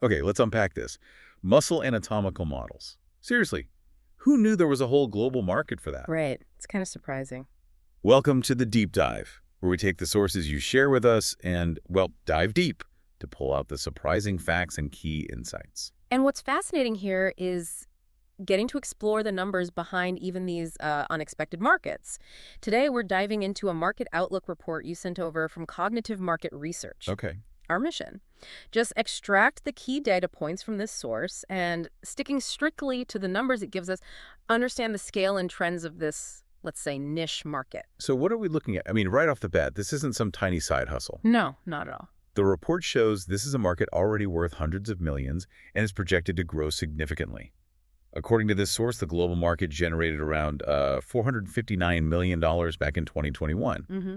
Okay, let's unpack this. Muscle anatomical models. Seriously, who knew there was a whole global market for that? Right. It's kind of surprising. Welcome to the Deep Dive, where we take the sources you share with us and, well, dive deep to pull out the surprising facts and key insights. And what's fascinating here is getting to explore the numbers behind even these unexpected markets. Today, we're diving into a market outlook report you sent over from Cognitive Market Research. Okay. Our mission: just extract the key data points from this source and, sticking strictly to the numbers it gives us, understand the scale and trends of this, let's say, niche market. So what are we looking at? I mean, right off the bat, this isn't some tiny side hustle. No, not at all. The report shows this is a market already worth hundreds of millions and is projected to grow significantly. According to this source, the global market generated around $459 million back in 2021. Mm-hmm.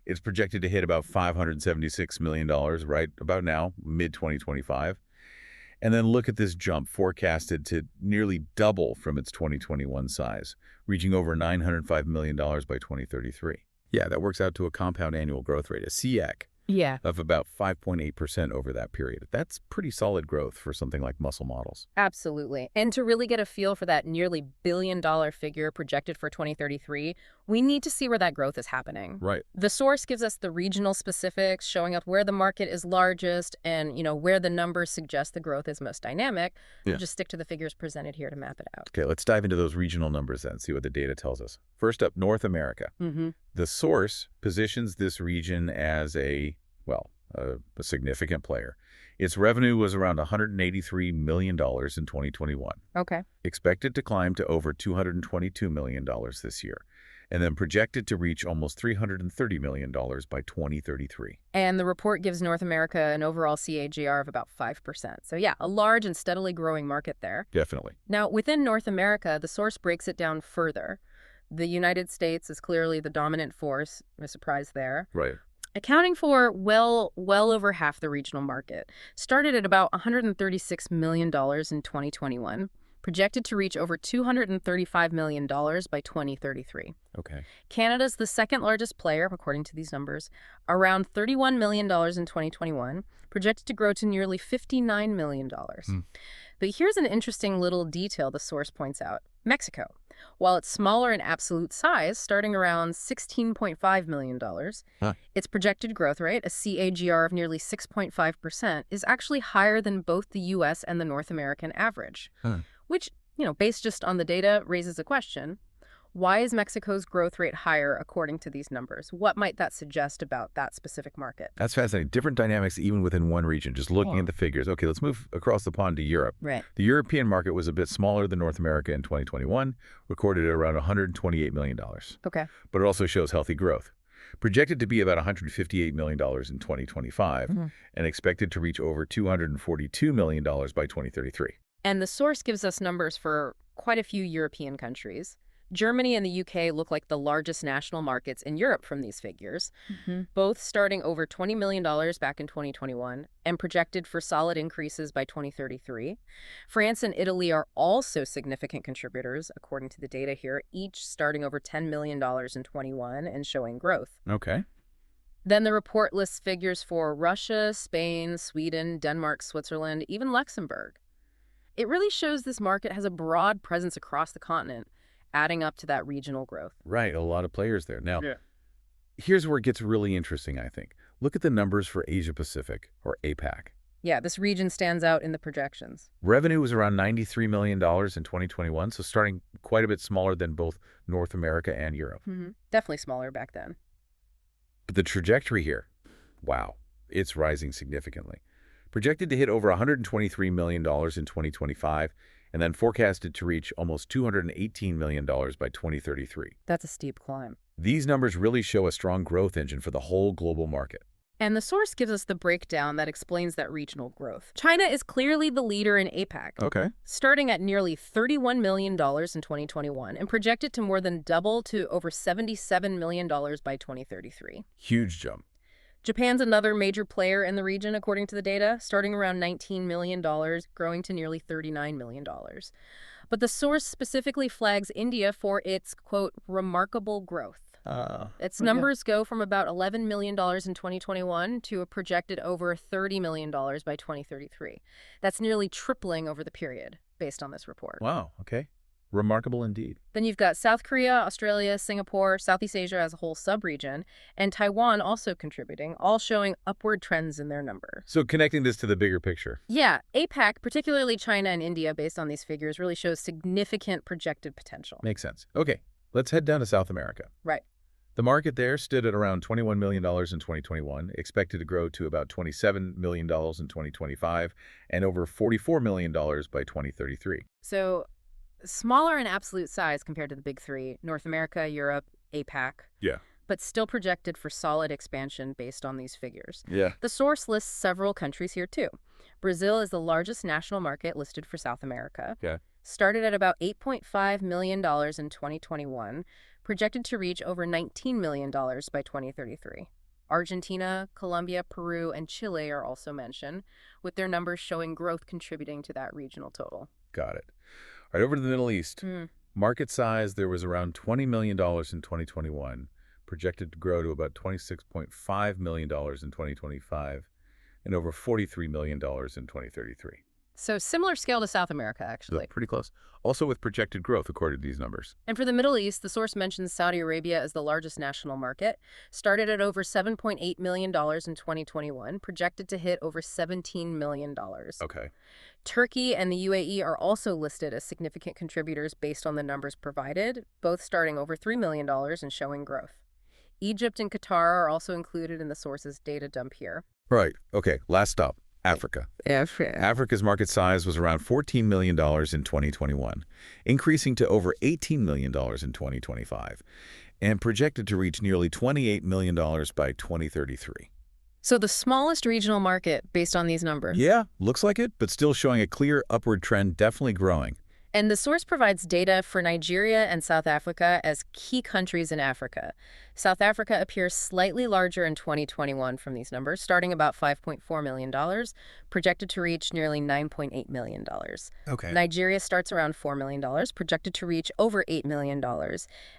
It's projected to hit about $576 million right about now, mid-2025. And then look at this jump, forecasted to nearly double from its 2021 size, reaching over $905 million by 2033. Yeah, that works out to a compound annual growth rate, a CAGR, Yeah. of about 5.8% over that period. That's pretty solid growth for something like muscle models. Absolutely. And to really get a feel for that nearly billion-dollar figure projected for 2033, we need to see where that growth is happening. Right. The source gives us the regional specifics, showing up where the market is largest and, where the numbers suggest the growth is most dynamic. Yeah. We'll just stick to the figures presented here to map it out. Okay, let's dive into those regional numbers then, see what the data tells us. First up, North America. Mm-hmm. The source positions this region as a significant player. Its revenue was around $183 million in 2021, Okay. expected to climb to over $222 million this year, and then projected to reach almost $330 million by 2033. And the report gives North America an overall CAGR of about 5%. So yeah, a large and steadily growing market there. Definitely. Now, within North America, the source breaks it down further. The United States is clearly the dominant force, no surprise there, Right. accounting for well over half the regional market. Started at about $136 million in 2021, projected to reach over $235 million by 2033. Okay. Canada's the second largest player, according to these numbers, around $31 million in 2021, projected to grow to nearly $59 million. But here's an interesting little detail the source points out. Mexico, while it's smaller in absolute size, starting around $16.5 million, its projected growth rate, a CAGR of nearly 6.5%, is actually higher than both the U.S. and the North American average, which, based just on the data, raises a question. Why is Mexico's growth rate higher according to these numbers? What might that suggest about that specific market? That's fascinating. Different dynamics even within one region, just looking at the figures. Okay, let's move across the pond to Europe. Right. The European market was a bit smaller than North America in 2021, recorded at around $128 million. Okay. But it also shows healthy growth. Projected to be about $158 million in 2025, and expected to reach over $242 million by 2033. And the source gives us numbers for quite a few European countries. Germany and the UK look like the largest national markets in Europe from these figures, both starting over $20 million back in 2021 and projected for solid increases by 2033. France and Italy are also significant contributors, according to the data here, each starting over $10 million in 21 and showing growth. Okay. Then the report lists figures for Russia, Spain, Sweden, Denmark, Switzerland, even Luxembourg. It really shows this market has a broad presence across the continent, adding up to that regional growth. Right, a lot of players there. Now, here's where it gets really interesting, I think. Look at the numbers for Asia Pacific, or APAC. Yeah, this region stands out in the projections. Revenue was around $93 million in 2021, so starting quite a bit smaller than both North America and Europe. Definitely smaller back then. But the trajectory here, wow, it's rising significantly. Projected to hit over $123 million in 2025, and then forecasted to reach almost $218 million by 2033. That's a steep climb. These numbers really show a strong growth engine for the whole global market. And the source gives us the breakdown that explains that regional growth. China is clearly the leader in APAC, starting at nearly $31 million in 2021 and projected to more than double to over $77 million by 2033. Huge jump. Japan's another major player in the region, according to the data, starting around $19 million, growing to nearly $39 million. But the source specifically flags India for its, quote, remarkable growth. Its Yeah. numbers go from about $11 million in 2021 to a projected over $30 million by 2033. That's nearly tripling over the period, based on this report. Wow, okay. Remarkable indeed. Then you've got South Korea, Australia, Singapore, Southeast Asia as a whole sub-region, and Taiwan also contributing, all showing upward trends in their numbers. So connecting this to the bigger picture. Yeah, APAC, particularly China and India, based on these figures, really shows significant projected potential. Makes sense. Okay, let's head down to South America. Right. The market there stood at around $21 million in 2021, expected to grow to about $27 million in 2025, and over $44 million by 2033. So smaller in absolute size compared to the big three, North America, Europe, APAC. Yeah. But still projected for solid expansion based on these figures. Yeah. The source lists several countries here, too. Brazil is the largest national market listed for South America. Yeah. Started at about $8.5 million in 2021, projected to reach over $19 million by 2033. Argentina, Colombia, Peru, and Chile are also mentioned, with their numbers showing growth contributing to that regional total. Got it. All right, over to the Middle East. Market size, there was around $20 million in 2021, projected to grow to about $26.5 million in 2025, and over $43 million in 2033. So similar scale to South America, actually. So pretty close. Also with projected growth, according to these numbers. And for the Middle East, the source mentions Saudi Arabia as the largest national market, started at over $7.8 million in 2021, projected to hit over $17 million. Okay. Turkey and the UAE are also listed as significant contributors based on the numbers provided, both starting over $3 million and showing growth. Egypt and Qatar are also included in the source's data dump here. Right. Okay, last stop. Africa. Africa's market size was around $14 million in 2021, increasing to over $18 million in 2025, and projected to reach nearly $28 million by 2033. So the smallest regional market based on these numbers. Yeah, looks like it, but still showing a clear upward trend, definitely growing. And the source provides data for Nigeria and South Africa as key countries in Africa. South Africa appears slightly larger in 2021 from these numbers, starting about $5.4 million, projected to reach nearly $9.8 million. Okay. Nigeria starts around $4 million, projected to reach over $8 million.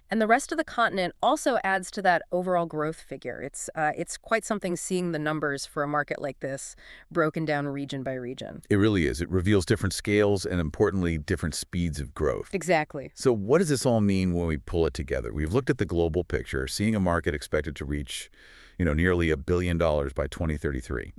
And the rest of the continent also adds to that overall growth figure. It's quite something seeing the numbers for a market like this broken down region by region. It really is. It reveals different scales and, importantly, different speeds of growth. Exactly. So what does this all mean when we pull it together? We've looked at the global picture, seeing a market expected to reach, nearly $1 billion by 2033.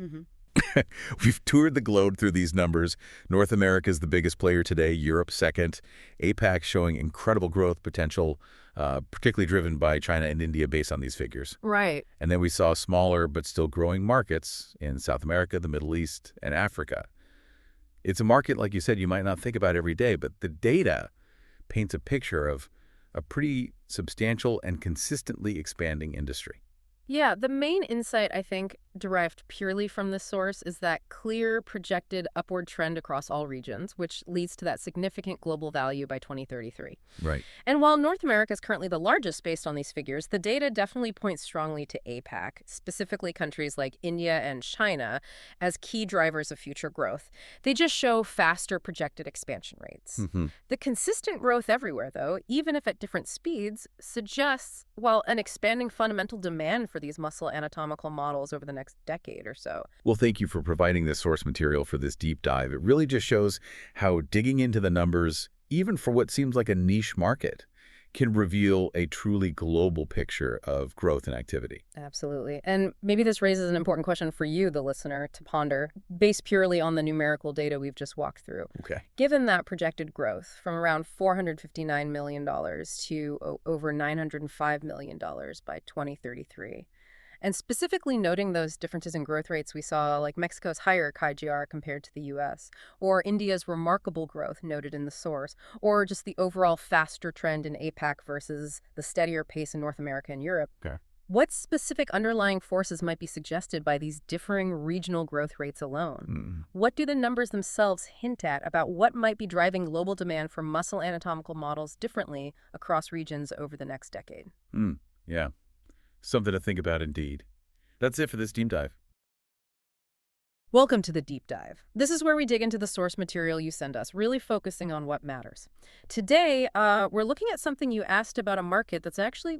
We've toured the globe through these numbers. North America is the biggest player today, Europe second, APAC showing incredible growth potential, particularly driven by China and India based on these figures. Right. And then we saw smaller but still growing markets in South America, the Middle East, and Africa. It's a market, like you said, you might not think about every day, but the data paints a picture of a pretty substantial and consistently expanding industry. Yeah, the main insight, I think, derived purely from this source is that clear projected upward trend across all regions, which leads to that significant global value by 2033. Right. And while North America is currently the largest based on these figures, the data definitely points strongly to APAC, specifically countries like India and China, as key drivers of future growth. They just show faster projected expansion rates. The consistent growth everywhere, though, even if at different speeds, suggests, an expanding fundamental demand for these muscle anatomical models over the next decade or so. Well, thank you for providing this source material for this deep dive. It really just shows how digging into the numbers, even for what seems like a niche market, can reveal a truly global picture of growth and activity. Absolutely. And maybe this raises an important question for you, the listener, to ponder, based purely on the numerical data we've just walked through. Okay. Given that projected growth from around $459 million to over $905 million by 2033, and specifically noting those differences in growth rates we saw, like Mexico's higher CAGR compared to the U.S., or India's remarkable growth noted in the source, or just the overall faster trend in APAC versus the steadier pace in North America and Europe. Okay. What specific underlying forces might be suggested by these differing regional growth rates alone? What do the numbers themselves hint at about what might be driving global demand for muscle anatomical models differently across regions over the next decade? Yeah. Something to think about indeed. That's it for this deep dive. Welcome to the Deep Dive. This is where we dig into the source material you send us, really focusing on what matters. Today, we're looking at something you asked about a market that's actually,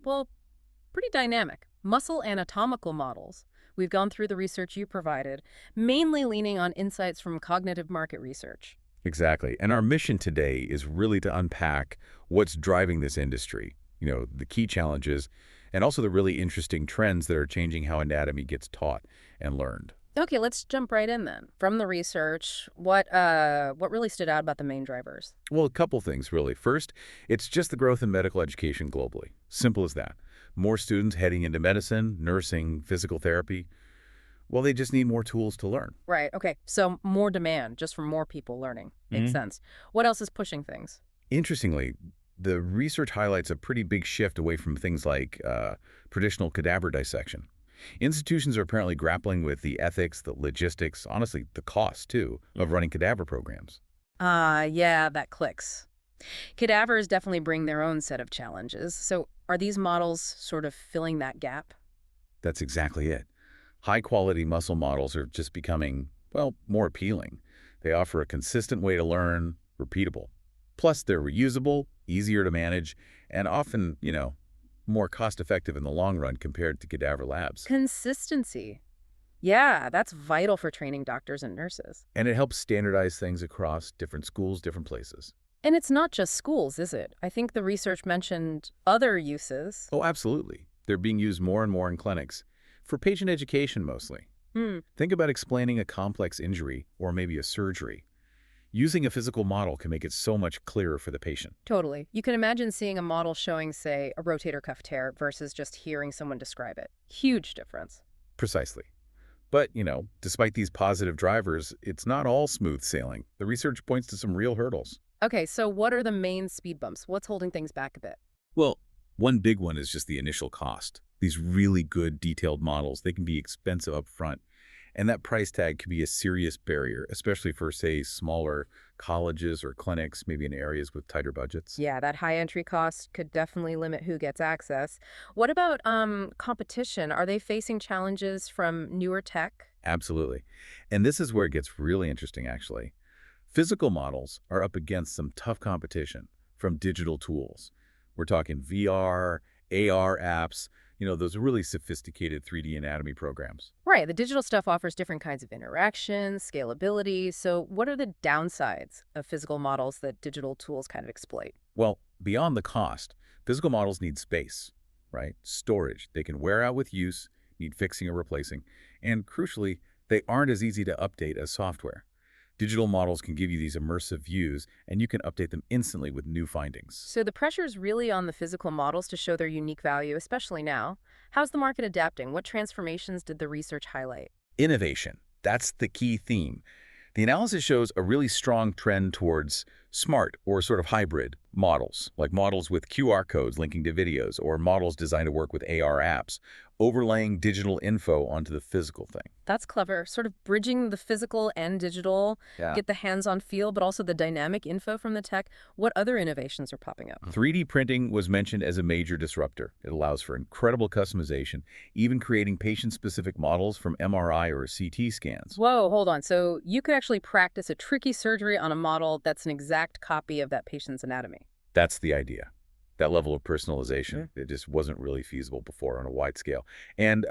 pretty dynamic. Muscle anatomical models. We've gone through the research you provided, mainly leaning on insights from cognitive market research. Exactly. And our mission today is really to unpack what's driving this industry, the key challenges, and also the really interesting trends that are changing how anatomy gets taught and learned. Okay, let's jump right in then. From the research, what really stood out about the main drivers? Well, a couple things, really. First, it's just the growth in medical education globally. Simple as that. More students heading into medicine, nursing, physical therapy. Well, they just need more tools to learn. Right, okay. So more demand, just from more people learning. Makes sense. What else is pushing things? Interestingly, the research highlights a pretty big shift away from things like traditional cadaver dissection. Institutions are apparently grappling with the ethics, the logistics, honestly, the cost, too, of running cadaver programs. Yeah, that clicks. Cadavers definitely bring their own set of challenges. So are these models sort of filling that gap? That's exactly it. High-quality muscle models are just becoming, well, more appealing. They offer a consistent way to learn, repeatable. Plus, they're reusable, easier to manage, and often, more cost-effective in the long run compared to cadaver labs. Consistency. Yeah, that's vital for training doctors and nurses. And it helps standardize things across different schools, different places. And it's not just schools, is it? I think the research mentioned other uses. Oh, absolutely. They're being used more and more in clinics, for patient education mostly. Hmm. Think about explaining a complex injury or maybe a surgery. Using a physical model can make it so much clearer for the patient. Totally. You can imagine seeing a model showing, say, a rotator cuff tear versus just hearing someone describe it. Huge difference. Precisely. But, despite these positive drivers, it's not all smooth sailing. The research points to some real hurdles. Okay, so what are the main speed bumps? What's holding things back a bit? Well, one big one is just the initial cost. These really good detailed models, they can be expensive up front. And that price tag could be a serious barrier, especially for, say, smaller colleges or clinics, maybe in areas with tighter budgets. Yeah, that high entry cost could definitely limit who gets access. What about competition? Are they facing challenges from newer tech? Absolutely. And this is where it gets really interesting, actually. Physical models are up against some tough competition from digital tools. We're talking VR, AR apps, those really sophisticated 3D anatomy programs. Right, the digital stuff offers different kinds of interaction, scalability. So what are the downsides of physical models that digital tools kind of exploit? Well, beyond the cost, physical models need space, right? Storage. They can wear out with use, need fixing or replacing, and crucially, they aren't as easy to update as software. Digital models can give you these immersive views, and you can update them instantly with new findings. So the pressure's really on the physical models to show their unique value, especially now. How's the market adapting? What transformations did the research highlight? Innovation. That's the key theme. The analysis shows a really strong trend towards smart or sort of hybrid models, like models with QR codes linking to videos or models designed to work with AR apps, overlaying digital info onto the physical thing. That's clever, sort of bridging the physical and digital, Yeah. get the hands-on feel, but also the dynamic info from the tech. What other innovations are popping up? 3D printing was mentioned as a major disruptor. It allows for incredible customization, even creating patient-specific models from MRI or CT scans. Whoa, hold on. So you could actually practice a tricky surgery on a model that's an exact copy of that patient's anatomy. That's the idea. That level of personalization, it just wasn't really feasible before on a wide scale. And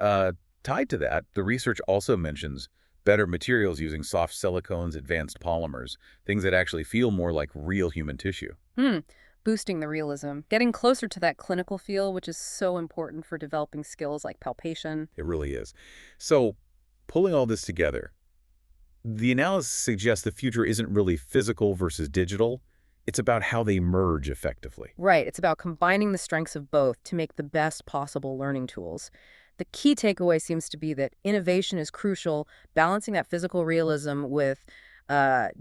tied to that, the research also mentions better materials using soft silicones, advanced polymers, things that actually feel more like real human tissue. Boosting the realism, getting closer to that clinical feel, which is so important for developing skills like palpation. It really is. So, pulling all this together, the analysis suggests the future isn't really physical versus digital. It's about how they merge effectively. Right, it's about combining the strengths of both to make the best possible learning tools. The key takeaway seems to be that innovation is crucial, balancing that physical realism with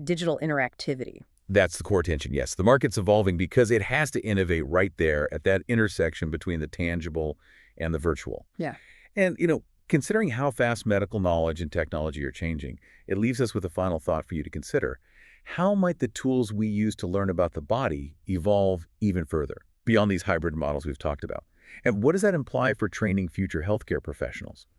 digital interactivity. That's the core tension, yes. The market's evolving because it has to innovate right there at that intersection between the tangible and the virtual. Yeah. And, considering how fast medical knowledge and technology are changing, it leaves us with a final thought for you to consider. How might the tools we use to learn about the body evolve even further, beyond these hybrid models we've talked about? And what does that imply for training future healthcare professionals?